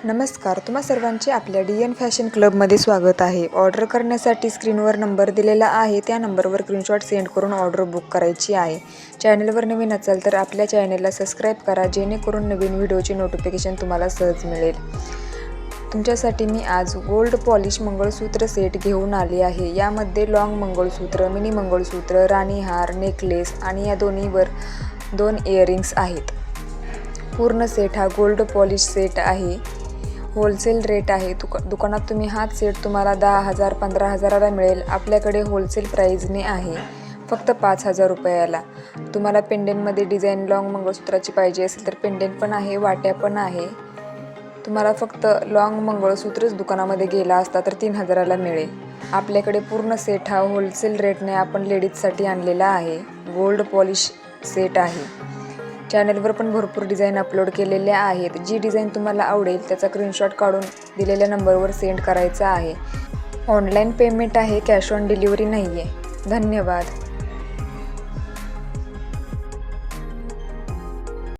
नमस्कार, तुम्हा सर्वांचे आपल्या DN फॅशन क्लबमध्ये स्वागत आहे। ऑर्डर करण्यासाठी स्क्रीनवर नंबर दिलेला आहे, त्या नंबरवर स्क्रीनशॉट सेंड करून ऑर्डर बुक करायची आहे। चॅनलवर नवीन असाल तर आपल्या चॅनलला सबस्क्राईब करा, जेणेकरून नवीन व्हिडिओची नोटिफिकेशन तुम्हाला सहज मिळेल। तुमच्यासाठी मी आज गोल्ड पॉलिश मंगळसूत्र सेट घेऊन आले आहे। यामध्ये लॉंग मंगळसूत्र, मिनी मंगळसूत्र, राणी हार, नेकलेस आणि या दोन्हीवर 2 इयरिंग्स आहेत। पूर्ण सेट हा गोल्ड पॉलिश सेट आहे। होलसेल रेट आहे। दुकानात तुम्ही हाच सेट तुम्हाला 10,000 15,000ला मिळेल। आपल्याकडे होलसेल प्राइसने आहे फक्त 5,000 रुपयाला। तुम्हाला पेंडेंटमध्ये डिझाईन लॉंग मंगळसूत्राची पाहिजे असेल तर पेंडेंट पण आहे, वाट्या पण आहे। तुम्हाला फक्त लॉंग मंगळसूत्रच दुकानामध्ये गेला असता तर 3,000ला मिळेल। आपल्याकडे पूर्ण सेट हा होलसेल रेटने आपण लेडीजसाठी आणलेला आहे। गोल्ड पॉलिश सेट आहे। चॅनलवर पण भरपूर डिझाईन अपलोड केलेल्या आहेत। जी डिझाईन तुम्हाला आवडेल त्याचा स्क्रीनशॉट काढून दिलेल्या नंबरवर सेंड करायचा आहे। ऑनलाईन पेमेंट आहे, कॅश ऑन डिलिव्हरी नाही आहे। धन्यवाद।